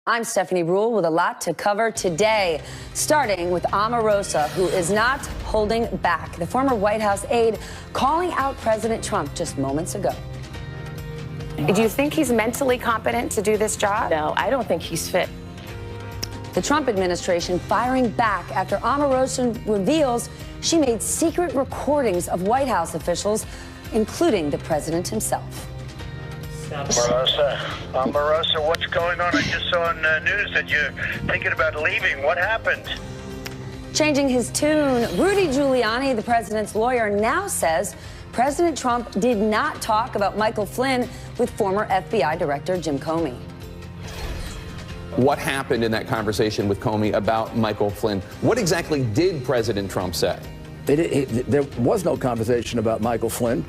I'm Stephanie Ruhle with a lot to cover today, starting with Omarosa, who is not holding back. The former White House aide calling out President Trump just moments ago. Do you think he's mentally competent to do this job? No, I don't think he's fit. The Trump administration firing back after Omarosa reveals she made secret recordings of White House officials, including the president himself. Omarosa, what's going on? I just saw on the news that you're thinking about leaving. What happened? Changing his tune, Rudy Giuliani, the president's lawyer, now says President Trump did not talk about Michael Flynn with former FBI Director Jim Comey. What happened in that conversation with Comey about Michael Flynn? What exactly did President Trump say? There was no conversation about Michael Flynn.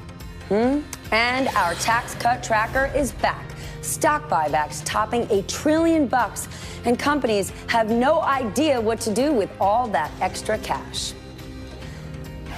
And our tax cut tracker is back. Stock buybacks topping $1 trillion, and companies have no idea what to do with all that extra cash.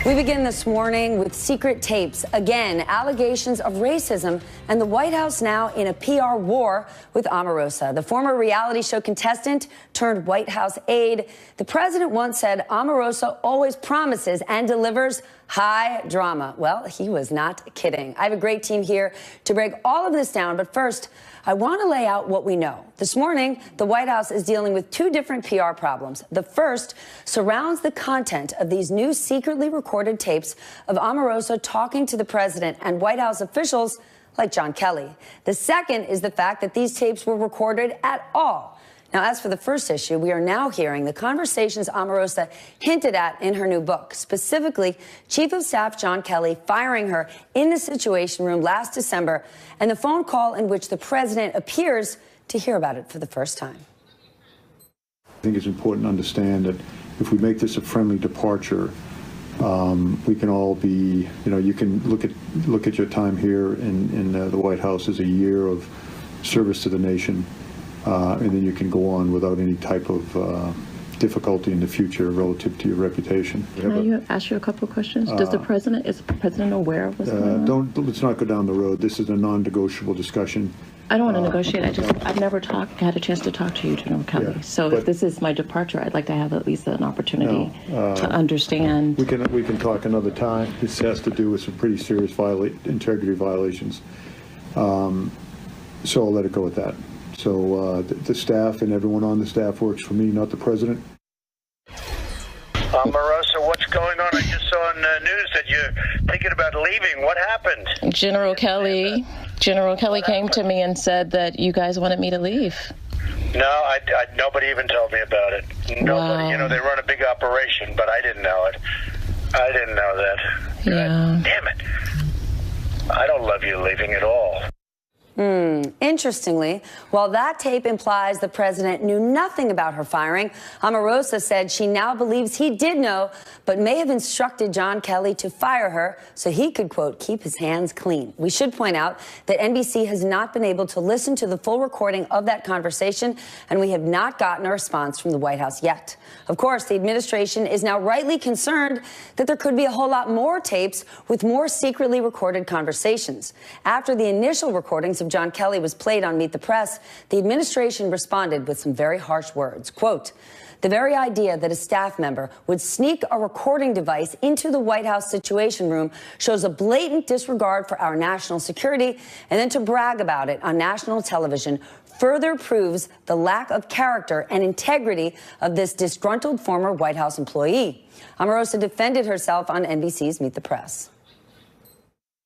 We begin this morning with secret tapes. Again, allegations of racism, and the White House now in a PR war with Omarosa, the former reality show contestant turned White House aide. The president once said Omarosa always promises and delivers high drama. Well, he was not kidding. I have a great team here to break all of this down, but first, I want to lay out what we know. This morning, the White House is dealing with two different PR problems. The first surrounds the content of these new secretly recorded tapes of Omarosa talking to the president and White House officials like John Kelly. The second is the fact that these tapes were recorded at all. Now, as for the first issue, we are now hearing the conversations Omarosa hinted at in her new book, specifically Chief of Staff John Kelly firing her in the Situation Room last December, and the phone call in which the president appears to hear about it for the first time. I think it's important to understand that if we make this a friendly departure, we can all be, you can look at your time here in the White House as a year of service to the nation. And then you can go on without any type of difficulty in the future relative to your reputation. Can I ask you a couple of questions? Is the president aware of what's going on? Let's not go down the road. This is a non-negotiable discussion. I don't want to negotiate. I've never had a chance to talk to you, General Kelly. Yeah, so if this is my departure, I'd like to have at least an opportunity to understand. We can talk another time. This has to do with some pretty serious integrity violations. So I'll let it go at that. So the staff and everyone on the staff works for me, not the president. Omarosa, what's going on? I just saw on the news that you're thinking about leaving. What happened? General Kelly came to me and said that you guys wanted me to leave. No, nobody even told me about it. Nobody. Wow. They run a big operation, but I didn't know it. I didn't know that. Yeah. Damn it. I don't love you leaving at all. Interestingly, while that tape implies the president knew nothing about her firing, Omarosa said she now believes he did know, but may have instructed John Kelly to fire her so he could, quote, keep his hands clean. We should point out that NBC has not been able to listen to the full recording of that conversation, and we have not gotten a response from the White House yet. Of course, the administration is now rightly concerned that there could be a whole lot more tapes with more secretly recorded conversations. After the initial recordings of John Kelly was played on Meet the Press, the administration responded with some very harsh words. Quote, the very idea that a staff member would sneak a recording device into the White House Situation Room shows a blatant disregard for our national security, and then to brag about it on national television further proves the lack of character and integrity of this disgruntled former White House employee. Omarosa defended herself on NBC's Meet the Press.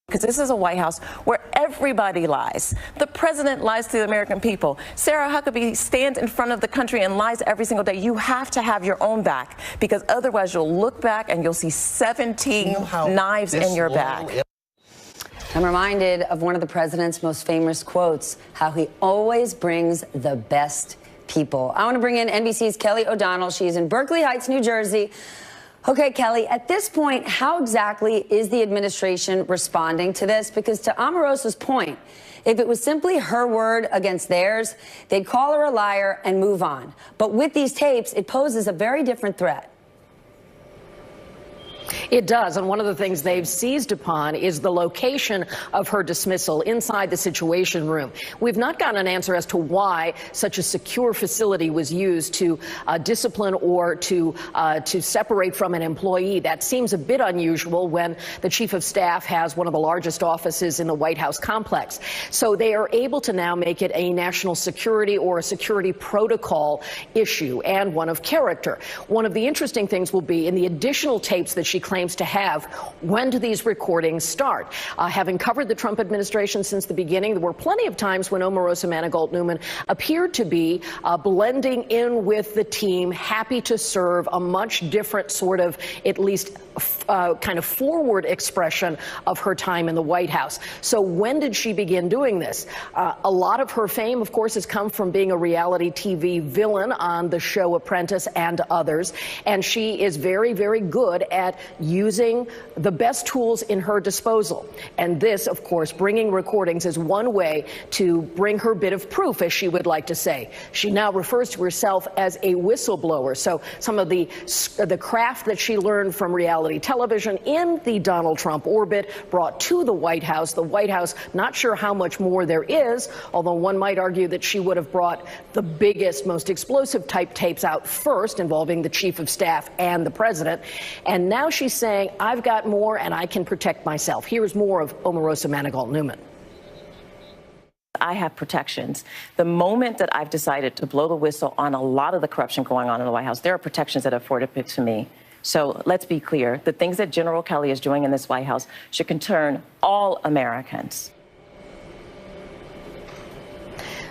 Because this is a White House where everybody lies. The president lies to the American people. Sarah Huckabee stands in front of the country and lies every single day. You have to have your own back, because otherwise you'll look back and you'll see 17 knives in your back. I'm reminded of one of the president's most famous quotes, how he always brings the best people. I want to bring in NBC's Kelly O'Donnell. She's in Berkeley Heights, New Jersey. Okay, Kelly, at this point, how exactly is the administration responding to this? Because to Omarosa's point, if it was simply her word against theirs, they'd call her a liar and move on. But with these tapes, it poses a very different threat. It does, and one of the things they've seized upon is the location of her dismissal inside the Situation Room. We've not gotten an answer as to why such a secure facility was used to discipline or to separate from an employee. That seems a bit unusual when the chief of staff has one of the largest offices in the White House complex. So they are able to now make it a national security or a security protocol issue and one of character. One of the interesting things will be in the additional tapes that she claims to have. When do these recordings start? Having covered the Trump administration since the beginning, there were plenty of times when Omarosa Manigault Newman appeared to be blending in with the team, happy to serve, a much different sort of, at least kind of forward expression of her time in the White House. So when did she begin doing this? A lot of her fame, of course, has come from being a reality TV villain on the show Apprentice and others. And she is very, very good at using the best tools in her disposal. And this, of course, bringing recordings is one way to bring her bit of proof, as she would like to say. She now refers to herself as a whistleblower. So some of the craft that she learned from reality television in the Donald Trump orbit brought to the White House. The White House, not sure how much more there is, although one might argue that she would have brought the biggest, most explosive type tapes out first, involving the chief of staff and the president. And now she's saying, I've got more and I can protect myself. Here's more of Omarosa Manigault Newman. I have protections. The moment that I've decided to blow the whistle on a lot of the corruption going on in the White House, there are protections that are afforded to me. So let's be clear. The things that General Kelly is doing in this White House should concern all Americans.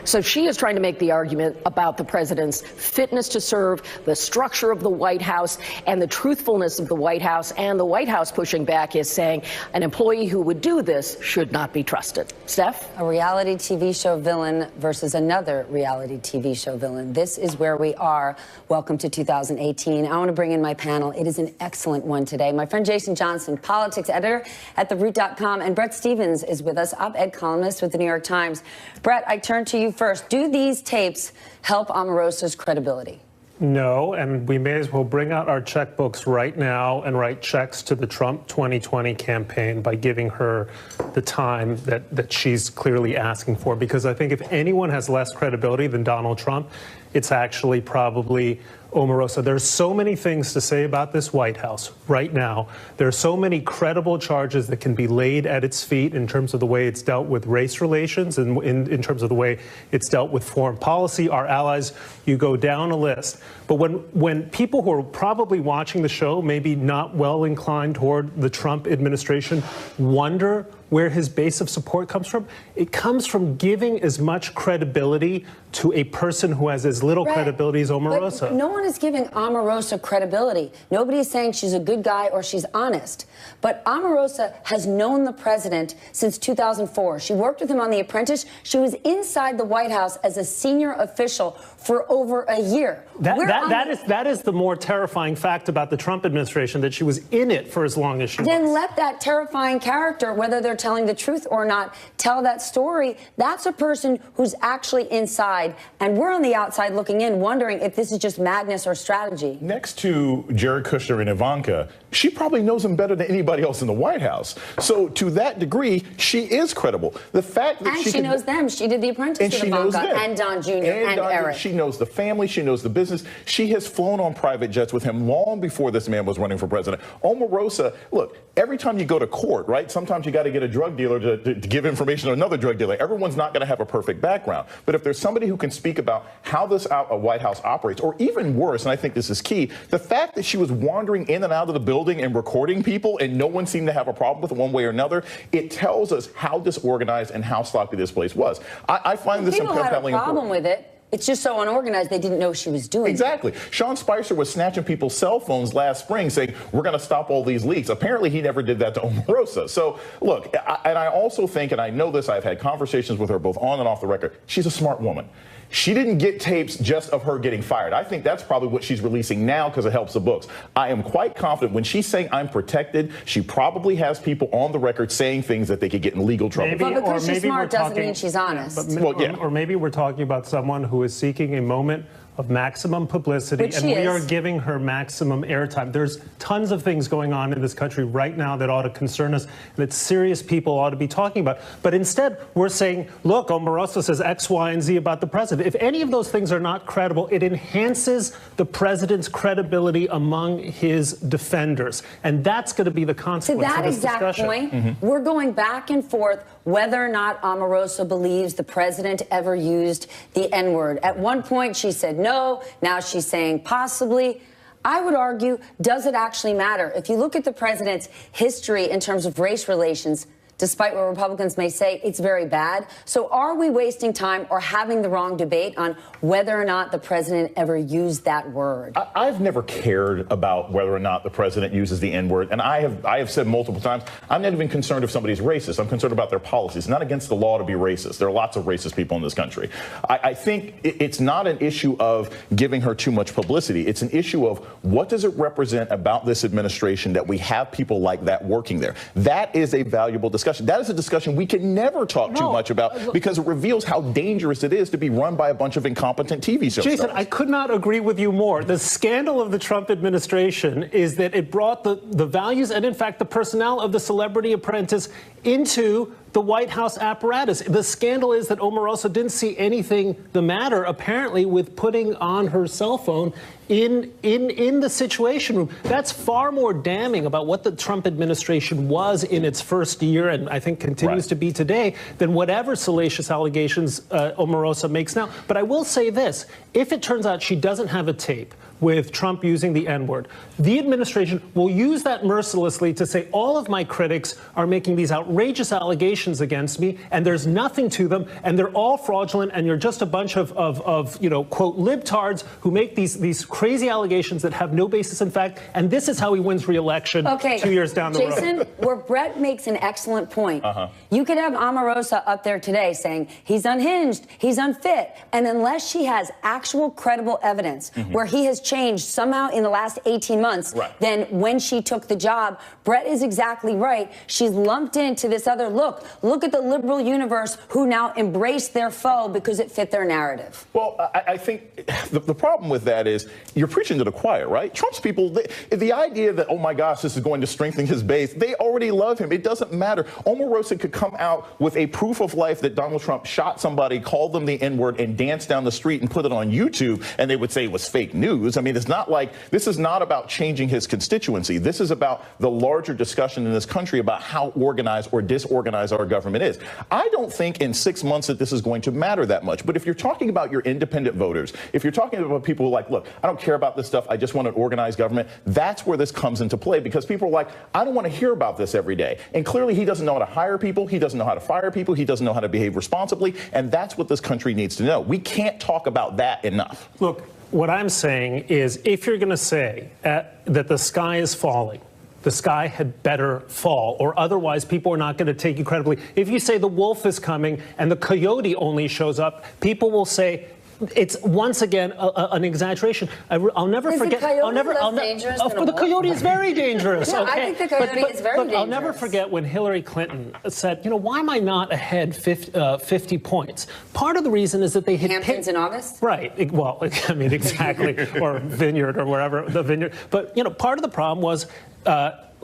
So she is trying to make the argument about the president's fitness to serve, the structure of the White House, and the truthfulness of the White House. And the White House pushing back is saying an employee who would do this should not be trusted. Steph? A reality TV show villain versus another reality TV show villain. This is where we are. Welcome to 2018. I want to bring in my panel. It is an excellent one today. My friend Jason Johnson, politics editor at TheRoot.com, and Brett Stevens is with us, op-ed columnist with the New York Times. Brett, I turn to you first. Do these tapes help Omarosa's credibility? No, and we may as well bring out our checkbooks right now and write checks to the Trump 2020 campaign by giving her the time that she's clearly asking for. Because I think if anyone has less credibility than Donald Trump, it's actually probably Omarosa. There's so many things to say about this White House right now. There are so many credible charges that can be laid at its feet in terms of the way it's dealt with race relations and in terms of the way it's dealt with foreign policy, our allies. You go down a list. But when people who are probably watching the show, maybe not well inclined toward the Trump administration, wonder where his base of support comes from, it comes from giving as much credibility to a person who has as little credibility as Omarosa. But no one is giving Omarosa credibility. Nobody is saying she's a good guy or she's honest. But Omarosa has known the president since 2004. She worked with him on The Apprentice. She was inside the White House as a senior official for over a year. That is the more terrifying fact about the Trump administration, that she was in it for as long as she was. Then let that terrifying character, whether they're telling the truth or not, tell that story. That's a person who's actually inside, and we're on the outside looking in, wondering if this is just madness or strategy. Next to Jared Kushner and Ivanka, she probably knows him better than anybody else in the White House. So to that degree, she is credible. The fact that she knows them. She did The Apprentice with Ivanka and Don Jr. and Eric. She knows the family. She knows the business. She has flown on private jets with him long before this man was running for president. Omarosa, look, every time you go to court, right, sometimes you got to get a drug dealer to give information to another drug dealer. Everyone's not going to have a perfect background. But if there's somebody who can speak about how this White House operates, or even worse, and I think this is key, the fact that she was wandering in and out of the building and recording people and no one seemed to have a problem with it one way or another, it tells us how disorganized and how sloppy this place was. I find this compelling. People had a problem with it. It's just so unorganized, they didn't know she was doing it. Exactly. Sean Spicer was snatching people's cell phones last spring saying, we're going to stop all these leaks. Apparently, he never did that to Omarosa. So, look, I also think, and I know this, I've had conversations with her both on and off the record, she's a smart woman. She didn't get tapes just of her getting fired. I think that's probably what she's releasing now because it helps the books. I am quite confident when she's saying I'm protected, she probably has people on the record saying things that they could get in legal trouble. But because she's smart doesn't mean she's honest. Or maybe we're talking about someone who is seeking a moment of maximum publicity, and we are giving her maximum airtime. There's tons of things going on in this country right now that ought to concern us, that serious people ought to be talking about. But instead, we're saying, look, Omarosa says X, Y, and Z about the president. If any of those things are not credible, it enhances the president's credibility among his defenders. And that's going to be the consequence of this discussion. To that exact point, we're going back and forth whether or not Omarosa believes the president ever used the N-word. At one point, she said no. Now she's saying possibly. I would argue, does it actually matter? If you look at the president's history in terms of race relations, despite what Republicans may say, it's very bad. So are we wasting time or having the wrong debate on whether or not the president ever used that word? I've never cared about whether or not the president uses the N-word. And I have said multiple times, I'm not even concerned if somebody's racist. I'm concerned about their policies. It's not against the law to be racist. There are lots of racist people in this country. I think it's not an issue of giving her too much publicity. It's an issue of what does it represent about this administration that we have people like that working there. That is a valuable discussion. That is a discussion we can never talk too much about because it reveals how dangerous it is to be run by a bunch of incompetent TV show Jason, stars. I could not agree with you more. The scandal of the Trump administration is that it brought the values and, in fact, the personnel of the Celebrity Apprentice into the White House apparatus. The scandal is that Omarosa didn't see anything the matter, apparently, with putting on her cell phone in the Situation Room. That's far more damning about what the Trump administration was in its first year, and I think continues to be today, than whatever salacious allegations Omarosa makes now. But I will say this, if it turns out she doesn't have a tape with Trump using the N-word, the administration will use that mercilessly to say all of my critics are making these outrageous allegations against me, and there's nothing to them, and they're all fraudulent, and you're just a bunch of you know, quote, libtards who make these crazy allegations that have no basis in fact, and this is how he wins re-election 2 years down the road. Jason, where Brett makes an excellent point, you could have Omarosa up there today saying he's unhinged, he's unfit, and unless she has actual credible evidence where he has changed somehow in the last 18 months than when she took the job, Brett is exactly right. She's lumped into this other look at the liberal universe who now embrace their foe because it fit their narrative. Well, I think the problem with that is you're preaching to the choir, right? Trump's people, the idea that, oh my gosh, this is going to strengthen his base, they already love him. It doesn't matter. Omarosa could come out with a proof of life that Donald Trump shot somebody, called them the N-word, and danced down the street and put it on YouTube, and they would say it was fake news. I mean, it's not like, this is not about changing his constituency. This is about the larger discussion in this country about how organized or disorganized our government is. I don't think in 6 months that this is going to matter that much. But if you're talking about your independent voters, if you're talking about people who are like, look, I don't care about this stuff, I just want an organized government, that's where this comes into play, because people are like, I don't want to hear about this every day. And clearly he doesn't know how to hire people, he doesn't know how to fire people, he doesn't know how to behave responsibly, and that's what this country needs to know. We can't talk about that enough. Look, what I'm saying is, if you're going to say that the sky is falling, the sky had better fall, or otherwise people are not going to take you credibly. If you say the wolf is coming and the coyote only shows up, people will say it's once again an exaggeration. I'll never forget. The coyote is very dangerous. Yeah, okay? I think the coyote is very dangerous. I'll never forget when Hillary Clinton said, you know, why am I not ahead 50 points? Part of the reason is that they had Hamptons in August? Right. Well, I mean, exactly. Or Vineyard or wherever, the Vineyard. But, you know, part of the problem was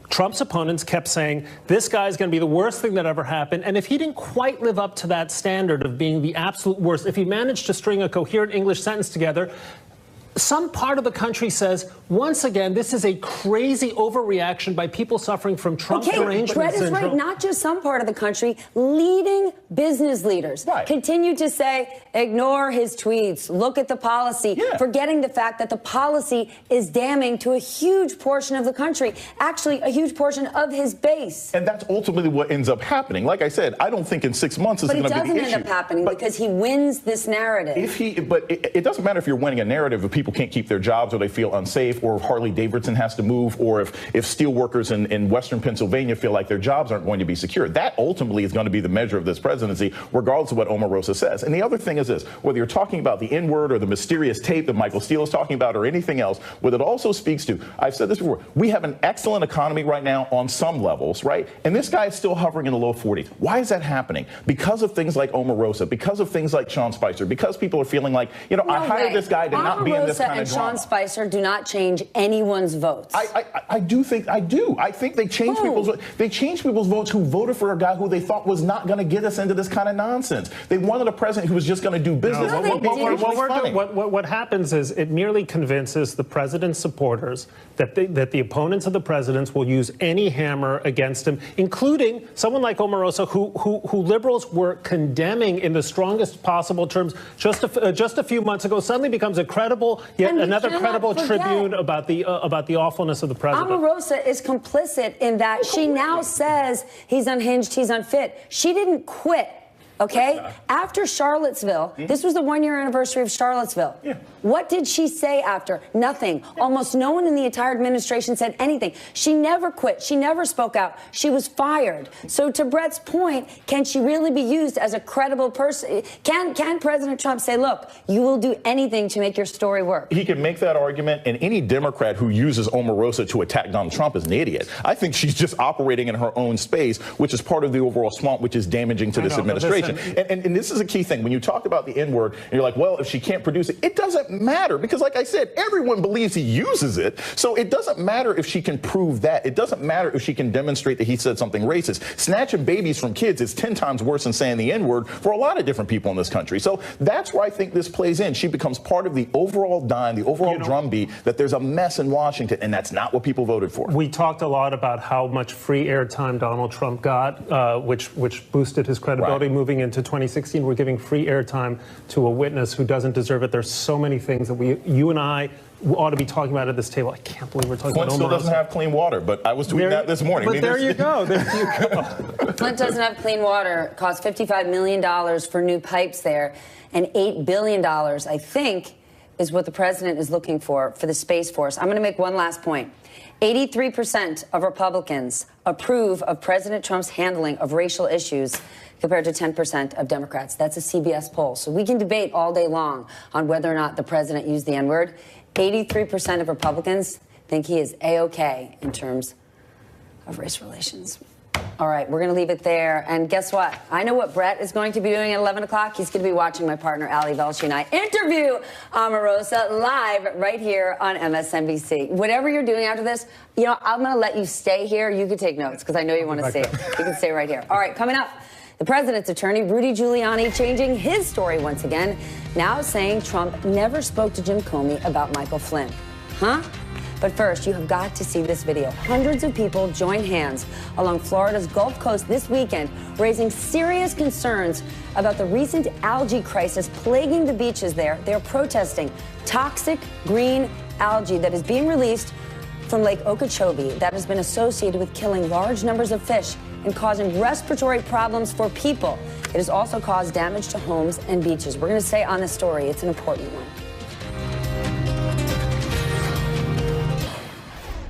Trump's opponents kept saying, this guy's going to be the worst thing that ever happened. And if he didn't quite live up to that standard of being the absolute worst, if he managed to string a coherent English sentence together, some part of the country says, once again, this is a crazy overreaction by people suffering from Trump derangement Brett is syndrome. right. Not just some part of the country. Leading business leaders continue to say, ignore his tweets, look at the policy, forgetting the fact that the policy is damning to a huge portion of the country, actually a huge portion of his base. And that's ultimately what ends up happening. Like I said, I don't think in 6 months is going to be the issue. But it doesn't end up happening because he wins this narrative. But it doesn't matter if you're winning a narrative of people people can't keep their jobs or they feel unsafe, or if Harley Davidson has to move, or if steel workers in Western Pennsylvania feel like their jobs aren't going to be secure. That ultimately is going to be the measure of this presidency, regardless of what Omarosa says. And the other thing is this, whether you're talking about the N-word or the mysterious tape that Michael Steele is talking about or anything else, what it also speaks to, I've said this before, we have an excellent economy right now on some levels, right? And this guy is still hovering in the low 40s. Why is that happening? Because of things like Omarosa, because of things like Sean Spicer, because people are feeling like, you know, No I hired this guy to not be in this kind of drama. and Sean Spicer do not change anyone's votes. I do. I think they change people's votes who voted for a guy who they thought was not going to get us into this kind of nonsense. They wanted a president who was just going to do business. What happens is it merely convinces the president's supporters that the opponents of the presidents will use any hammer against him, including someone like Omarosa, who liberals were condemning in the strongest possible terms just a few months ago, suddenly becomes a credible, yet another credible tribune about the awfulness of the president. Omarosa is complicit in that she now says he's unhinged, he's unfit. She didn't quit. Okay? After Charlottesville, this was the one-year anniversary of Charlottesville. Yeah. What did she say after? Nothing. Almost no one in the entire administration said anything. She never quit. She never spoke out. She was fired. So to Brett's point, can she really be used as a credible person? Can President Trump say, look, you will do anything to make your story work? He can make that argument, and any Democrat who uses Omarosa to attack Donald Trump is an idiot. I think she's just operating in her own space, which is part of the overall swamp, which is damaging to this administration. And this is a key thing. When you talk about the N-word, and you're like, well, if she can't produce it, it doesn't matter. Because like I said, everyone believes he uses it. So it doesn't matter if she can prove that. It doesn't matter if she can demonstrate that he said something racist. Snatching babies from kids is 10 times worse than saying the N-word for a lot of different people in this country. So that's where I think this plays in. She becomes part of the overall dime, the overall drumbeat, that there's a mess in Washington, and that's not what people voted for. We talked a lot about how much free airtime Donald Trump got, which boosted his credibility moving into 2016. We're giving free airtime to a witness who doesn't deserve it. There's so many things that you and I ought to be talking about at this table. I can't believe we're talking about Flint still doesn't have clean water, but I was tweeting that this morning. But there you go. There you go. Flint doesn't have clean water. It cost $55 million for new pipes there, and $8 billion, I think, is what the president is looking for the Space Force. I'm going to make one last point. 83% of Republicans approve of President Trump's handling of racial issues compared to 10% of Democrats. That's a CBS poll. So we can debate all day long on whether or not the president used the N-word. 83% of Republicans think he is A-OK in terms of race relations. All right, we're going to leave it there. And guess what? I know what Brett is going to be doing at 11 o'clock. He's going to be watching my partner, Ali Velshi, and I interview Omarosa live right here on MSNBC. Whatever you're doing after this, you know, I'm going to let you stay here. You can take notes because I know you want to see it. You can stay right here. All right, coming up, the president's attorney, Rudy Giuliani, changing his story once again, now saying Trump never spoke to Jim Comey about Michael Flynn. Huh? But first, you have got to see this video. Hundreds of people joined hands along Florida's Gulf Coast this weekend, raising serious concerns about the recent algae crisis plaguing the beaches there. They're protesting toxic green algae that is being released from Lake Okeechobee that has been associated with killing large numbers of fish and causing respiratory problems for people. It has also caused damage to homes and beaches. We're going to stay on this story. It's an important one.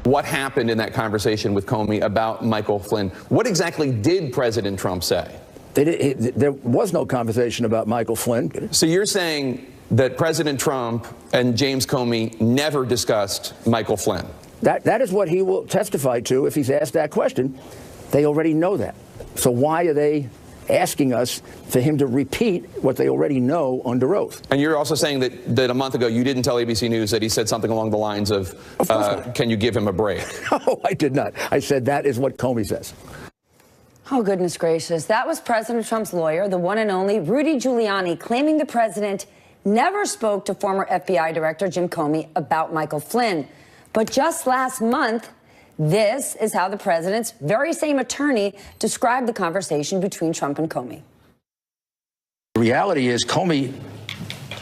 What happened in that conversation with Comey about Michael Flynn? What exactly did President Trump say? There was no conversation about Michael Flynn. So you're saying that President Trump and James Comey never discussed Michael Flynn? That is what he will testify to if he's asked that question. They already know that. So why are they asking us for him to repeat what they already know under oath? And you're also saying that a month ago you didn't tell ABC News that he said something along the lines of can you give him a break? No, I did not. I said that is what Comey says. Oh, goodness gracious. That was President Trump's lawyer, the one and only Rudy Giuliani, claiming the president never spoke to former FBI Director Jim Comey about Michael Flynn. But just last month, this is how the president's very same attorney described the conversation between Trump and Comey. The reality is Comey,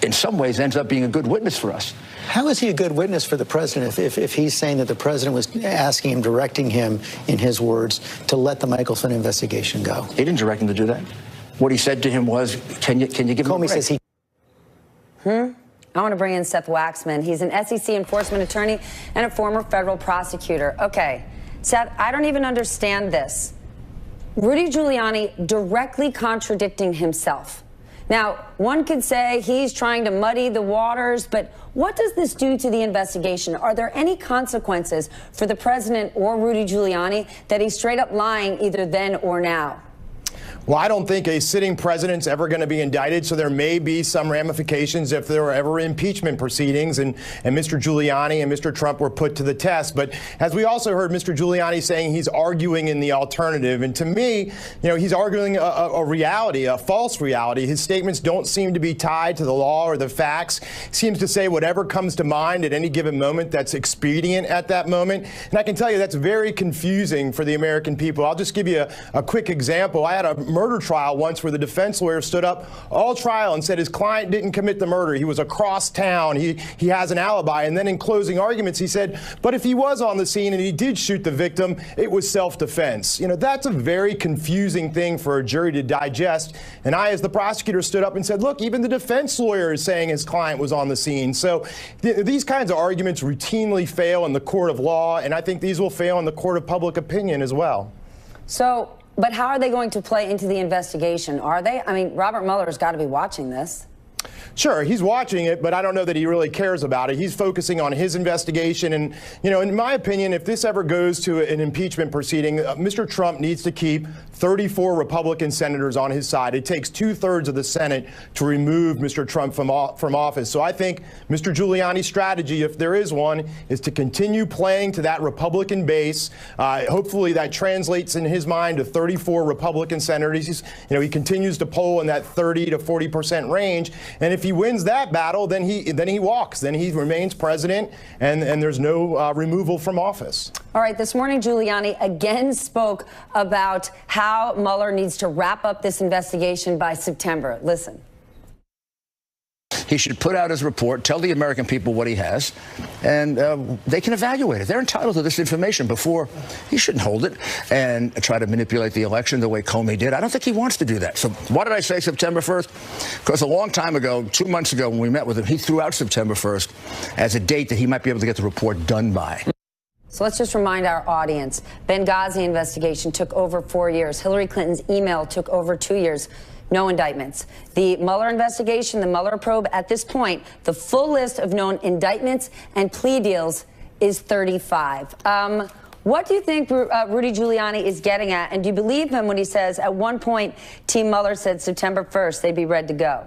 in some ways, ends up being a good witness for us. How is he a good witness for the president if he's saying that the president was asking him, directing him, in his words, to let the Michael Flynn investigation go? He didn't direct him to do that. What he said to him was, can you give him a break? Comey says he... I want to bring in Seth Waxman. He's an SEC enforcement attorney and a former federal prosecutor. Okay, Seth, I don't even understand this. Rudy Giuliani directly contradicting himself. Now, one could say he's trying to muddy the waters, but what does this do to the investigation? Are there any consequences for the president or Rudy Giuliani that he's straight up lying either then or now? Well, I don't think a sitting president's ever going to be indicted, so there may be some ramifications if there were ever impeachment proceedings and Mr. Giuliani and Mr. Trump were put to the test. But as we also heard Mr. Giuliani saying, he's arguing in the alternative. And to me, he's arguing a reality, a false reality. His statements don't seem to be tied to the law or the facts. He seems to say whatever comes to mind at any given moment that's expedient at that moment. And I can tell you that's very confusing for the American people. I'll just give you a quick example. I had a murder trial once where the defense lawyer stood up all trial and said his client didn't commit the murder. He was across town. He has an alibi. And then in closing arguments, he said, but if he was on the scene and he did shoot the victim, it was self-defense. That's a very confusing thing for a jury to digest. And I, as the prosecutor, stood up and said, look, even the defense lawyer is saying his client was on the scene. So these kinds of arguments routinely fail in the court of law, and I think these will fail in the court of public opinion as well. So, but how are they going to play into the investigation? Are they? I mean, Robert Mueller has got to be watching this. Sure, he's watching it, but I don't know that he really cares about it. He's focusing on his investigation. And, in my opinion, if this ever goes to an impeachment proceeding, Mr. Trump needs to keep 34 Republican senators on his side. It takes 2/3 of the Senate to remove Mr. Trump from office. So I think Mr. Giuliani's strategy, if there is one, is to continue playing to that Republican base. Hopefully that translates in his mind to 34 Republican senators. He continues to poll in that 30 to 40% range. And if he wins that battle, then he walks. Then he remains president, and there's no removal from office. All right, this morning, Giuliani again spoke about how Mueller needs to wrap up this investigation by September. Listen. He should put out his report, tell the American people what he has, and they can evaluate it. They're entitled to this information before he shouldn't hold it and try to manipulate the election the way Comey did. I don't think he wants to do that. So why did I say September 1st? Because a long time ago, 2 months ago when we met with him, he threw out September 1st as a date that he might be able to get the report done by. So let's just remind our audience, Benghazi investigation took over 4 years. Hillary Clinton's email took over 2 years. No indictments. The Mueller investigation, the Mueller probe, at this point, the full list of known indictments and plea deals is 35. What do you think Rudy Giuliani is getting at? And do you believe him when he says at one point Team Mueller said September 1st they'd be ready to go?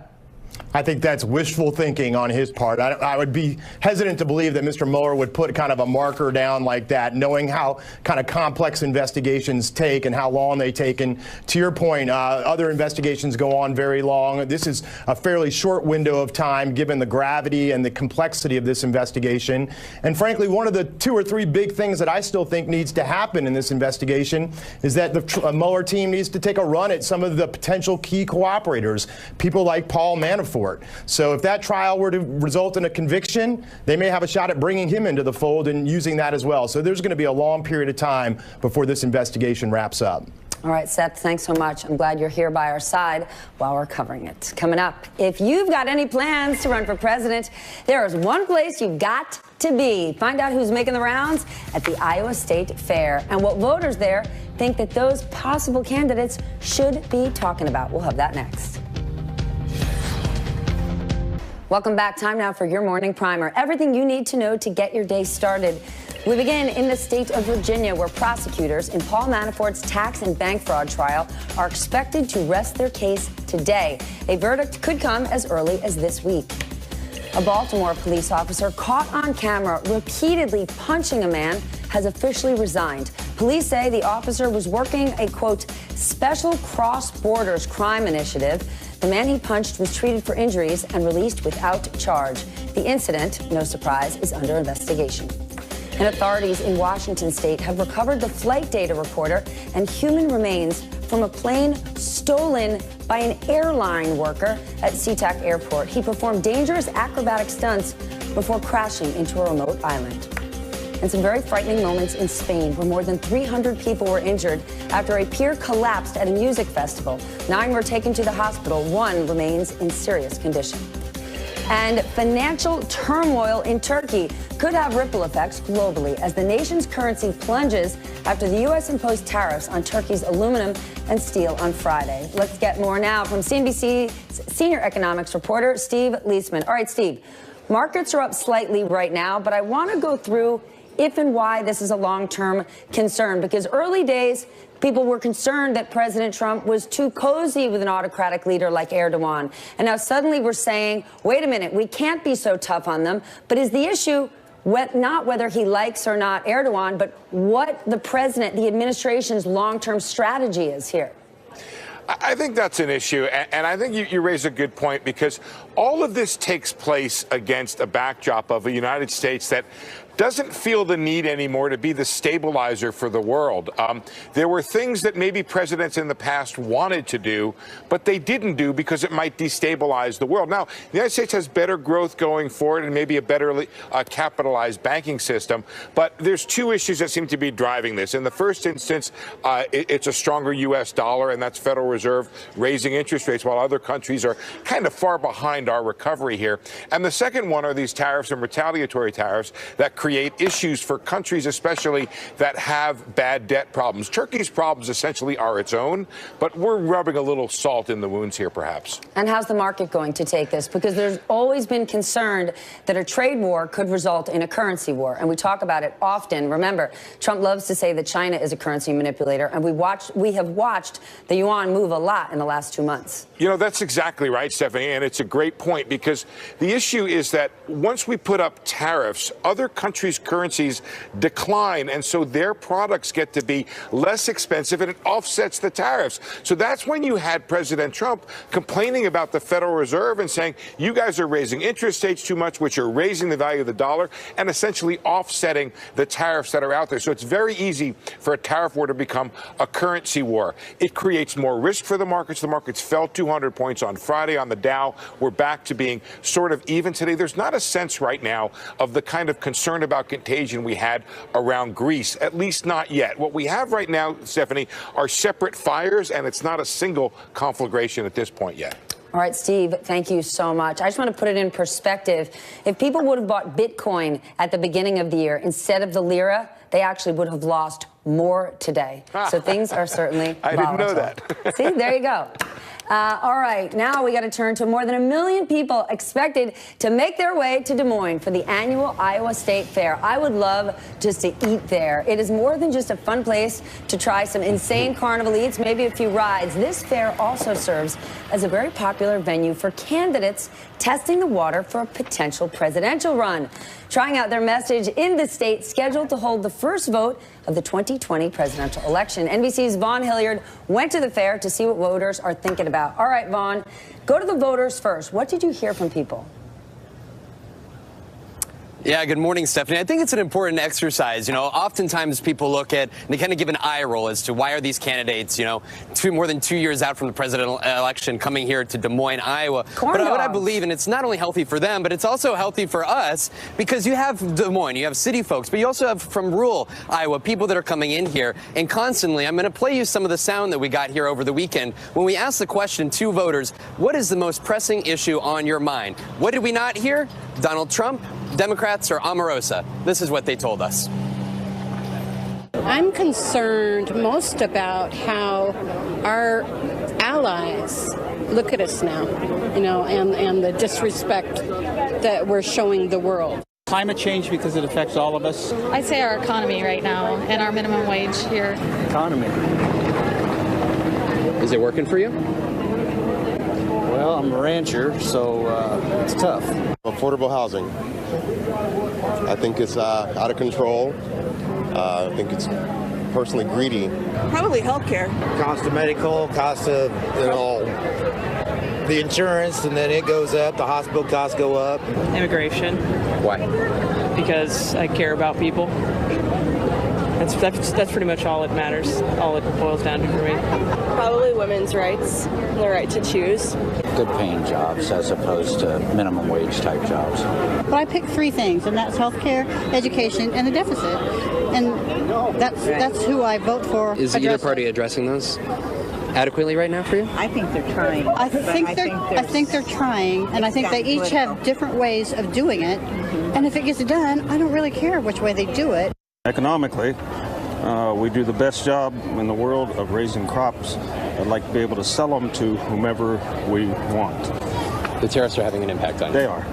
I think that's wishful thinking on his part. I would be hesitant to believe that Mr. Mueller would put kind of a marker down like that, knowing how kind of complex investigations take and how long they take. And to your point, other investigations go on very long. This is a fairly short window of time, given the gravity and the complexity of this investigation. And frankly, one of the 2 or 3 big things that I still think needs to happen in this investigation is that the Mueller team needs to take a run at some of the potential key cooperators, people like Paul Manafort. So if that trial were to result in a conviction, they may have a shot at bringing him into the fold and using that as well. So there's going to be a long period of time before this investigation wraps up. All right, Seth, thanks so much. I'm glad you're here by our side while we're covering it. Coming up, if you've got any plans to run for president, there is one place you've got to be. Find out who's making the rounds at the Iowa State Fair and what voters there think that those possible candidates should be talking about. We'll have that next. Welcome back. Time now for your morning primer. Everything you need to know to get your day started. We begin in the state of Virginia, where prosecutors in Paul Manafort's tax and bank fraud trial are expected to rest their case today. A verdict could come as early as this week. A Baltimore police officer caught on camera repeatedly punching a man has officially resigned. Police say the officer was working a, quote, special cross-borders crime initiative. The man he punched was treated for injuries and released without charge. The incident, no surprise, is under investigation. And authorities in Washington state have recovered the flight data recorder and human remains from a plane stolen by an airline worker at SeaTac Airport. He performed dangerous acrobatic stunts before crashing into a remote island. And some very frightening moments in Spain, where more than 300 people were injured after a pier collapsed at a music festival. 9 were taken to the hospital. 1 remains in serious condition. And financial turmoil in Turkey could have ripple effects globally as the nation's currency plunges after the U.S. imposed tariffs on Turkey's aluminum and steel on Friday. Let's get more now from CNBC senior economics reporter Steve Leisman. All right, Steve, markets are up slightly right now, but I want to go through if and why this is a long-term concern, because early days, people were concerned that President Trump was too cozy with an autocratic leader like Erdogan. And now suddenly we're saying, wait a minute, we can't be so tough on them. But is the issue not whether he likes or not Erdogan, but what the president, the administration's long-term strategy is here? I think that's an issue, and I think you raise a good point, because all of this takes place against a backdrop of a United States that doesn't feel the need anymore to be the stabilizer for the world. There were things that maybe presidents in the past wanted to do, but they didn't do because it might destabilize the world. Now, the United States has better growth going forward and maybe a better capitalized banking system, but there's two issues that seem to be driving this. In the first instance, it's a stronger U.S. dollar, and that's Federal Reserve raising interest rates while other countries are kind of far behind our recovery here. And the second one are these tariffs and retaliatory tariffs that create issues for countries, especially that have bad debt problems. Turkey's problems essentially are its own, but we're rubbing a little salt in the wounds here, perhaps. And how's the market going to take this? Because there's always been concern that a trade war could result in a currency war, and we talk about it often. Remember, Trump loves to say that China is a currency manipulator, and we have watched the yuan move a lot in the last 2 months. You know, that's exactly right, Stephanie, and it's a great point, because the issue is that once we put up tariffs, other countries' currencies decline, and so their products get to be less expensive, and it offsets the tariffs. So that's when you had President Trump complaining about the Federal Reserve and saying, you guys are raising interest rates too much, which are raising the value of the dollar and essentially offsetting the tariffs that are out there. So it's very easy for a tariff war to become a currency war. It creates more risk for the markets. The markets fell 200 points on Friday on the Dow. We're back to being sort of even today. There's not a sense right now of the kind of concern about contagion we had around Greece, at least not yet. What we have right now, Stephanie, are separate fires, and it's not a single conflagration at this point yet. All right, Steve, thank you so much. I just want to put it in perspective. If people would have bought Bitcoin at the beginning of the year instead of the lira, they actually would have lost more today. So things are certainly volatile. I didn't know that. See, there you go. All right, now we got to turn to more than 1 million people expected to make their way to Des Moines for the annual Iowa State Fair. I would love just to eat there. It is more than just a fun place to try some insane carnival eats, maybe a few rides. This fair also serves as a very popular venue for candidates testing the water for a potential presidential run, trying out their message in the state scheduled to hold the first vote of the 2020 presidential election. NBC's Vaughn Hilliard went to the fair to see what voters are thinking about. All right, Vaughn, go to the voters first. What did you hear from people? Yeah, good morning, Stephanie. I think it's an important exercise. You know, oftentimes people look at, and they kind of give an eye roll as to why are these candidates, you know, more than 2 years out from the presidential election coming here to Des Moines, Iowa. But what I believe, and it's not only healthy for them, but it's also healthy for us, because you have Des Moines, you have city folks, but you also have from rural Iowa, people that are coming in here. And constantly, I'm going to play you some of the sound that we got here over the weekend when we asked the question to voters, what is the most pressing issue on your mind? What did we not hear? Donald Trump, Democrats, or Omarosa? This is what they told us. I'm concerned most about how our allies look at us now, you know, and the disrespect that we're showing the world. Climate change, because it affects all of us. I'd say our economy right now and our minimum wage here. Economy. Is it working for you? Well, I'm a rancher, so it's tough. Affordable housing. I think it's out of control. I think it's personally greedy. Probably healthcare. Cost of medical, cost of, you know, the insurance, and then it goes up. The hospital costs go up. Immigration. Why? Because I care about people. That's pretty much all it matters. All it boils down to for me. Probably women's rights, and the right to choose. Good paying jobs as opposed to minimum wage type jobs. But I picked three things, and that's healthcare, education, and the deficit. And that's who I vote for. Is either party addressing those? adequately right now for you? I think they're trying. I think they're trying, and I think they each have different ways of doing it. And if it gets done, I don't really care which way they do it. Economically, we do the best job in the world of raising crops. I'd like to be able to sell them to whomever we want. The tariffs are having an impact on you. They are.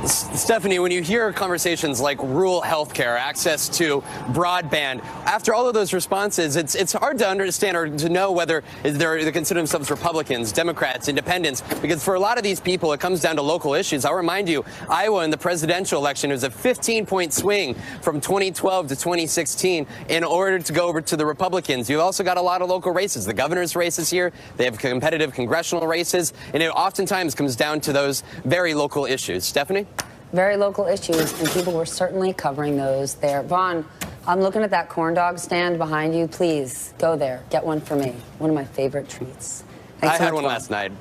Stephanie, when you hear conversations like rural health care, access to broadband, after all of those responses, it's hard to understand or to know whether they consider themselves Republicans, Democrats, Independents, because for a lot of these people, it comes down to local issues. I'll remind you, Iowa in the presidential election, it was a 15-point swing from 2012 to 2016 in order to go over to the Republicans. You've also got a lot of local races. The governor's races here, they have competitive congressional races, and it oftentimes comes down to those very local issues. Stephanie? Very local issues, and people were certainly covering those there. Vaughn, I'm looking at that corn dog stand behind you. Please go there. Get one for me. One of my favorite treats. Thanks I so had much, one Vaughn. last night.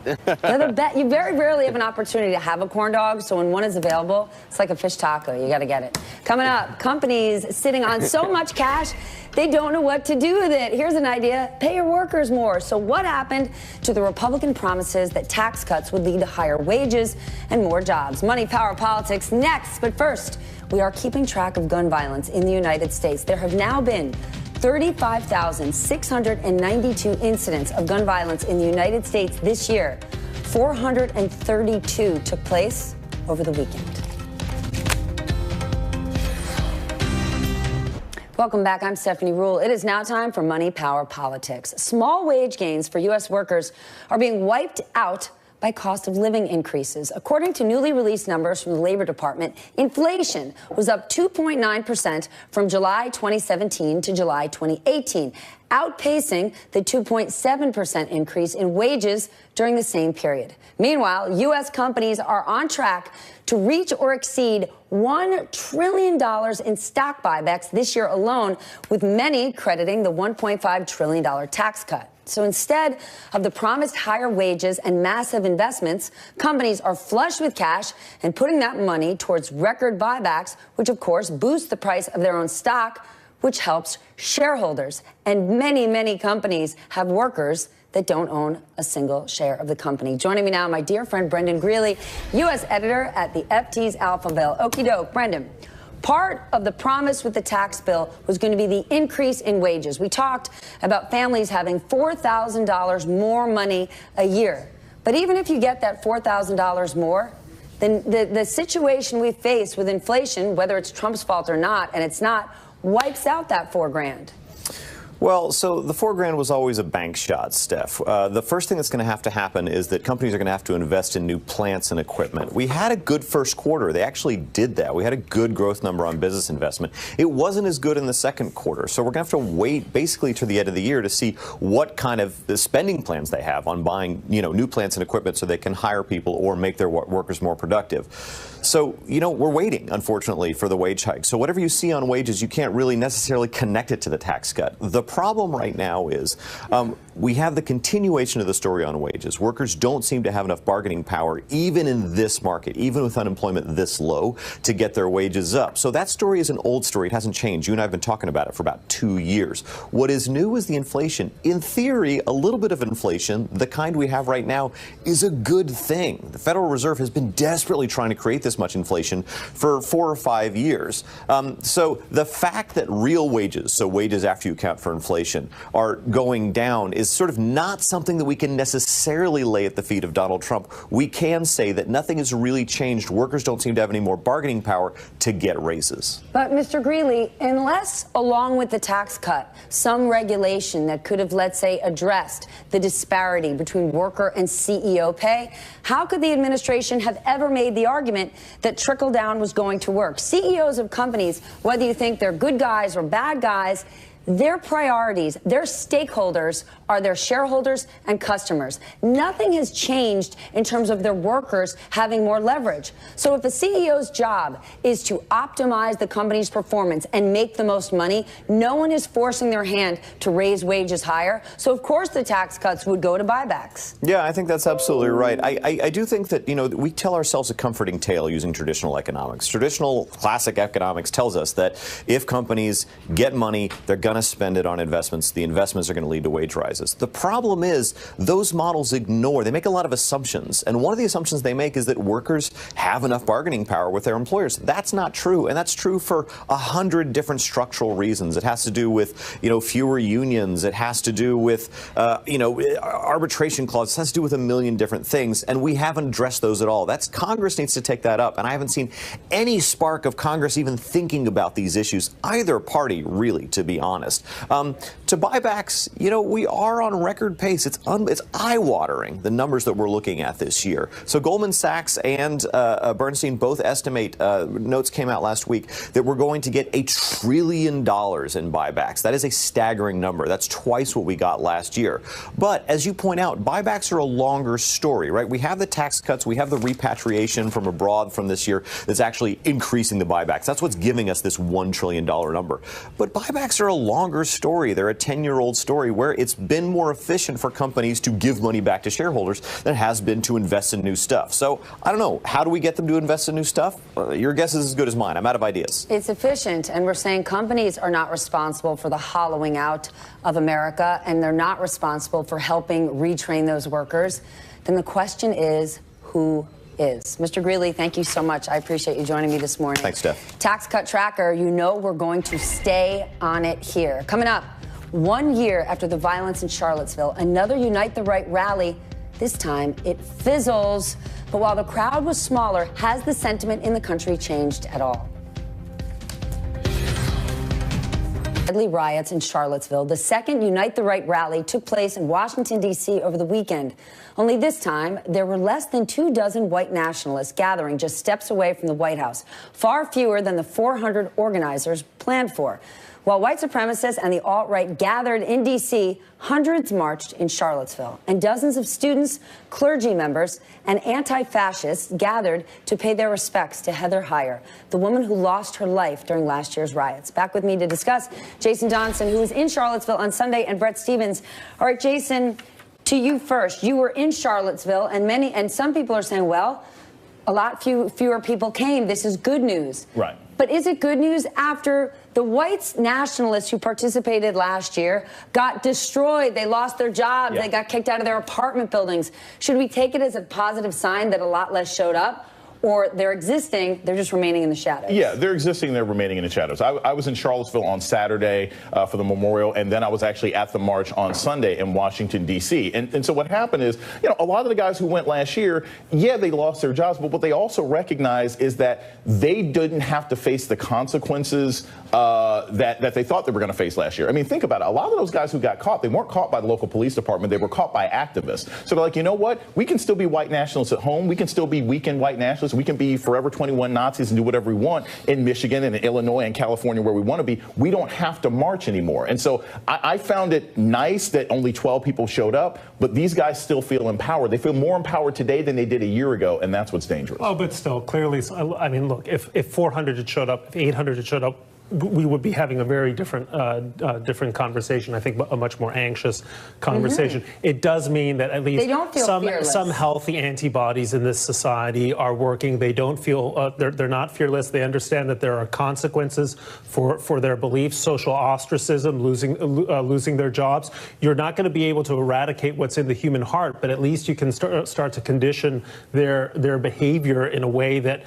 You very rarely have an opportunity to have a corn dog, so when one is available, it's like a fish taco. You got to get it. Coming up, companies sitting on so much cash, they don't know what to do with it. Here's an idea. Pay your workers more. So what happened to the Republican promises that tax cuts would lead to higher wages and more jobs? Money, power, politics next. But first, we are keeping track of gun violence in the United States. There have now been 35,692 incidents of gun violence in the United States this year. 432 took place over the weekend. Welcome back. I'm Stephanie Ruhle. It is now time for Money, Power, Politics. Small wage gains for U.S. workers are being wiped out by cost of living increases. According to newly released numbers from the Labor Department, inflation was up 2.9% from July 2017 to July 2018, outpacing the 2.7% increase in wages during the same period. Meanwhile, U.S. companies are on track to reach or exceed $1 trillion in stock buybacks this year alone, with many crediting the $1.5 trillion tax cut. So instead of the promised higher wages and massive investments, companies are flush with cash and putting that money towards record buybacks, which of course boosts the price of their own stock, which helps shareholders. And many, many companies have workers that don't own a single share of the company. Joining me now, my dear friend Brendan Greeley, U.S. editor at the FT's Alphaville. Okie doke, Brendan. Part of the promise with the tax bill was going to be the increase in wages. We talked about families having $4,000 more money a year. But even if you get that $4,000 more, then the situation we face with inflation, whether it's Trump's fault or not, and it's not, wipes out that $4 grand. Well, so the $4 grand was always a bank shot, Steph. The first thing that's going to have to happen is that companies are going to have to invest in new plants and equipment. We had a good first quarter. They actually did that. We had a good growth number on business investment. It wasn't as good in the second quarter. So we're going to have to wait basically to the end of the year to see what kind of spending plans they have on buying, new plants and equipment so they can hire people or make their workers more productive. So, we're waiting, unfortunately, for the wage hike. So whatever you see on wages, you can't really necessarily connect it to the tax cut. The problem right now is we have the continuation of the story on wages. Workers don't seem to have enough bargaining power, even in this market, even with unemployment this low, to get their wages up. So that story is an old story. It hasn't changed. You and I have been talking about it for about 2 years. What is new is the inflation. In theory, a little bit of inflation, the kind we have right now, is a good thing. The Federal Reserve has been desperately trying to create this much inflation for 4 or 5 years. So the fact that real wages, so wages after you account for inflation, are going down is sort of not something that we can necessarily lay at the feet of Donald Trump. We can say that nothing has really changed. Workers don't seem to have any more bargaining power to get raises. But Mr. Greeley, unless along with the tax cut, some regulation that could have, let's say, addressed the disparity between worker and CEO pay, how could the administration have ever made the argument that trickle down was going to work? CEOs of companies, whether you think they're good guys or bad guys, their priorities, their stakeholders are their shareholders and customers. Nothing has changed in terms of their workers having more leverage. So if a CEO's job is to optimize the company's performance and make the most money, no one is forcing their hand to raise wages higher. So of course the tax cuts would go to buybacks. Yeah, I think that's absolutely right. I do think that, we tell ourselves a comforting tale using traditional economics. Traditional classic economics tells us that if companies get money, they're going to spend it on investments. The investments are going to lead to wage rises. The problem is those models they make a lot of assumptions. And one of the assumptions they make is that workers have enough bargaining power with their employers. That's not true. And that's true for 100 different structural reasons. It has to do with, fewer unions. It has to do with, arbitration clauses. It has to do with a million different things. And we haven't addressed those at all. Congress needs to take that up. And I haven't seen any spark of Congress even thinking about these issues, either party, really, to be honest. To buybacks, we are on record pace. It's eye-watering, the numbers that we're looking at this year. So Goldman Sachs and Bernstein both estimate, notes came out last week, that we're going to get $1 trillion in buybacks. That is a staggering number. That's twice what we got last year. But as you point out, buybacks are a longer story, right? We have the tax cuts. We have the repatriation from abroad from this year that's actually increasing the buybacks. That's what's giving us this $1 trillion number. But buybacks are a longer story. They're a 10-year-old story where it's been more efficient for companies to give money back to shareholders than it has been to invest in new stuff. So I don't know. How do we get them to invest in new stuff? Your guess is as good as mine. I'm out of ideas. It's efficient, and we're saying companies are not responsible for the hollowing out of America, and they're not responsible for helping retrain those workers. Then the question is, who is? Mr. Ruhle, thank you so much. I appreciate you joining me this morning. Thanks, Steph. Tax cut tracker, we're going to stay on it here. Coming up, 1 year after the violence in Charlottesville, another Unite the Right rally. This time, it fizzles. But while the crowd was smaller, has the sentiment in the country changed at all? Deadly riots in Charlottesville. The second Unite the Right rally took place in Washington, D.C. over the weekend. Only this time, there were less than 24 white nationalists gathering just steps away from the White House, far fewer than the 400 organizers planned for. While white supremacists and the alt-right gathered in D.C., hundreds marched in Charlottesville, and dozens of students, clergy members, and anti-fascists gathered to pay their respects to Heather Heyer, the woman who lost her life during last year's riots. Back with me to discuss, Jason Donson, who was in Charlottesville on Sunday, and Brett Stevens. All right, Jason, to you first. You were in Charlottesville, and some people are saying, well, fewer people came. This is good news. Right. But is it good news after the white nationalists who participated last year got destroyed? They lost their jobs. Yeah. They got kicked out of their apartment buildings. Should we take it as a positive sign that a lot less showed up? Or they're existing, they're just remaining in the shadows? Yeah, they're existing, they're remaining in the shadows. I was in Charlottesville on Saturday for the memorial, and then I was actually at the march on Sunday in Washington, D.C. And so what happened is, a lot of the guys who went last year, yeah, they lost their jobs, but what they also recognize is that they didn't have to face the consequences that they thought they were going to face last year. I mean, think about it. A lot of those guys who got caught, they weren't caught by the local police department. They were caught by activists. So they're like, you know what? We can still be white nationalists at home. We can still be weekend white nationalists. We can be Forever 21 Nazis and do whatever we want in Michigan and in Illinois and California where we want to be. We don't have to march anymore. And so I found it nice that only 12 people showed up, but these guys still feel empowered. They feel more empowered today than they did a year ago, and that's what's dangerous. Oh, but still, clearly, I mean, look, if 400 had showed up, if 800 had showed up, we would be having a very different conversation. I think a much more anxious conversation. It does mean that at least some healthy antibodies in this society are working. They don't feel they're not fearless. They understand that there are consequences for their beliefs, social ostracism, losing their jobs. You're not going to be able to eradicate what's in the human heart, but at least you can start to condition their behavior in a way that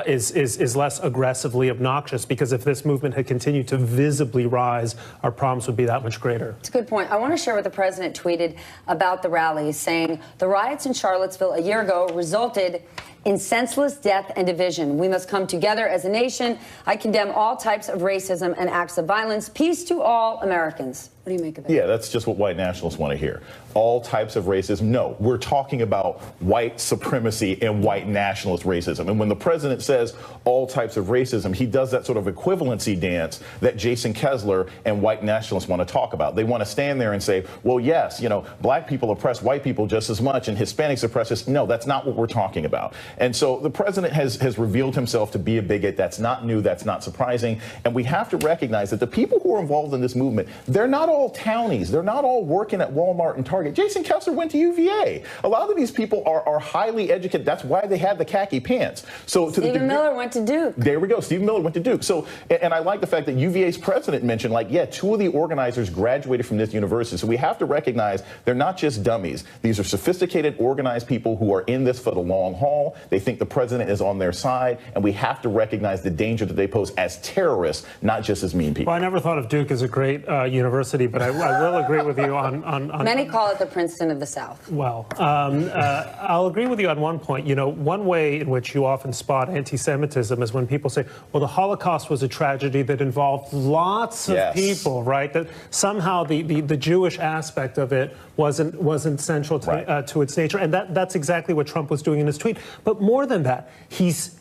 is less aggressively obnoxious. Because if this movement had continued to visibly rise, our problems would be that much greater. It's a good point. I want to share what the president tweeted about the rally, saying the riots in Charlottesville a year ago resulted in senseless death and division. We must come together as a nation. I condemn all types of racism and acts of violence. Peace to all Americans. What do you make of it? Yeah, that's just what white nationalists want to hear. All types of racism. No, we're talking about white supremacy and white nationalist racism. And when the president says all types of racism, he does that sort of equivalency dance that Jason Kessler and white nationalists want to talk about. They want to stand there and say, well, yes, you know, black people oppress white people just as much and Hispanics oppress us. No, that's not what we're talking about. And so the president has revealed himself to be a bigot. That's not new. That's not surprising. And we have to recognize that the people who are involved in this movement, they're not all townies. They're not all working at Walmart and Target. Jason Kessler went to UVA. A lot of these people are highly educated. That's why they have the khaki pants. So Stephen Miller went to Duke. There we go. Stephen Miller went to Duke. So, and I like the fact that UVA's president mentioned, like, yeah, 2 of the organizers graduated from this university. So we have to recognize they're not just dummies. These are sophisticated, organized people who are in this for the long haul. They think the president is on their side, and we have to recognize the danger that they pose as terrorists, not just as mean people. Well, I never thought of Duke as a great university, but I will agree with you on Many call it the Princeton of the South. Well, I'll agree with you on one point. You know, one way in which you often spot anti-Semitism is when people say, well, the Holocaust was a tragedy that involved lots of people, right? That somehow the Jewish aspect of it wasn't central to its nature. And that's exactly what Trump was doing in his tweet. But more than that, he's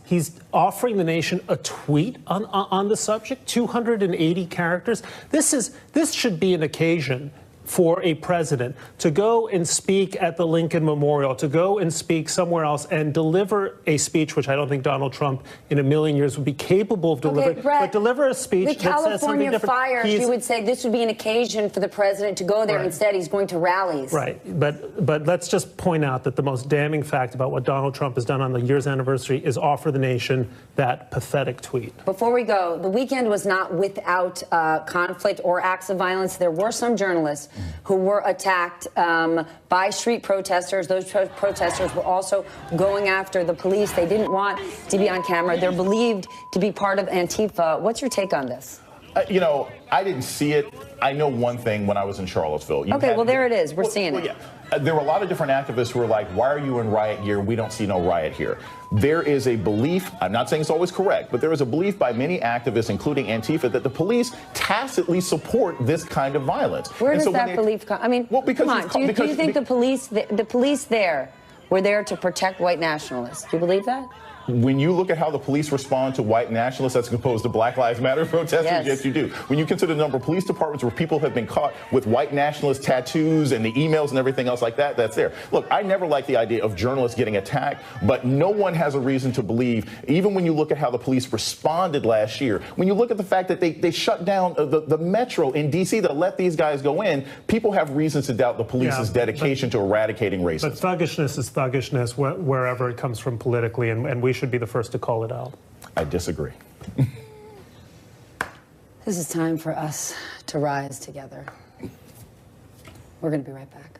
offering the nation a tweet on the subject, 280 characters. This should be an occasion for a president to go and speak at the Lincoln Memorial, to go and speak somewhere else and deliver a speech, which I don't think Donald Trump in a million years would be capable of delivering, but deliver a speech that says something different. The California fires, you would say this would be an occasion for the president to go there. Instead, he's going to rallies. Right, but let's just point out that the most damning fact about what Donald Trump has done on the year's anniversary is offer the nation that pathetic tweet. Before we go, the weekend was not without conflict or acts of violence. There were some journalists who were attacked by street protesters. Those protesters were also going after the police. They didn't want to be on camera. They're believed to be part of Antifa. What's your take on this? You know, I didn't see it. I know one thing when I was in Charlottesville. Okay, well, there it is. We're seeing it. Yeah. There were a lot of different activists who were like, why are you in riot gear? We don't see no riot here. There is a belief, I'm not saying it's always correct, but there is a belief by many activists, including Antifa, that the police tacitly support this kind of violence. Where does that belief come? I mean, come on. Do you think the police there were there to protect white nationalists? Do you believe that? When you look at how the police respond to white nationalists as opposed to Black Lives Matter protesters, yes, you do. When you consider the number of police departments where people have been caught with white nationalist tattoos and the emails and everything else like that, that's there. Look, I never liked the idea of journalists getting attacked, but no one has a reason to believe, even when you look at how the police responded last year, when you look at the fact that they shut down the metro in D.C. that let these guys go in, people have reasons to doubt the police's dedication to eradicating racism. But thuggishness is thuggishness wherever it comes from politically, and we should be the first to call it out. I disagree. This is time for us to rise together. We're going to be right back.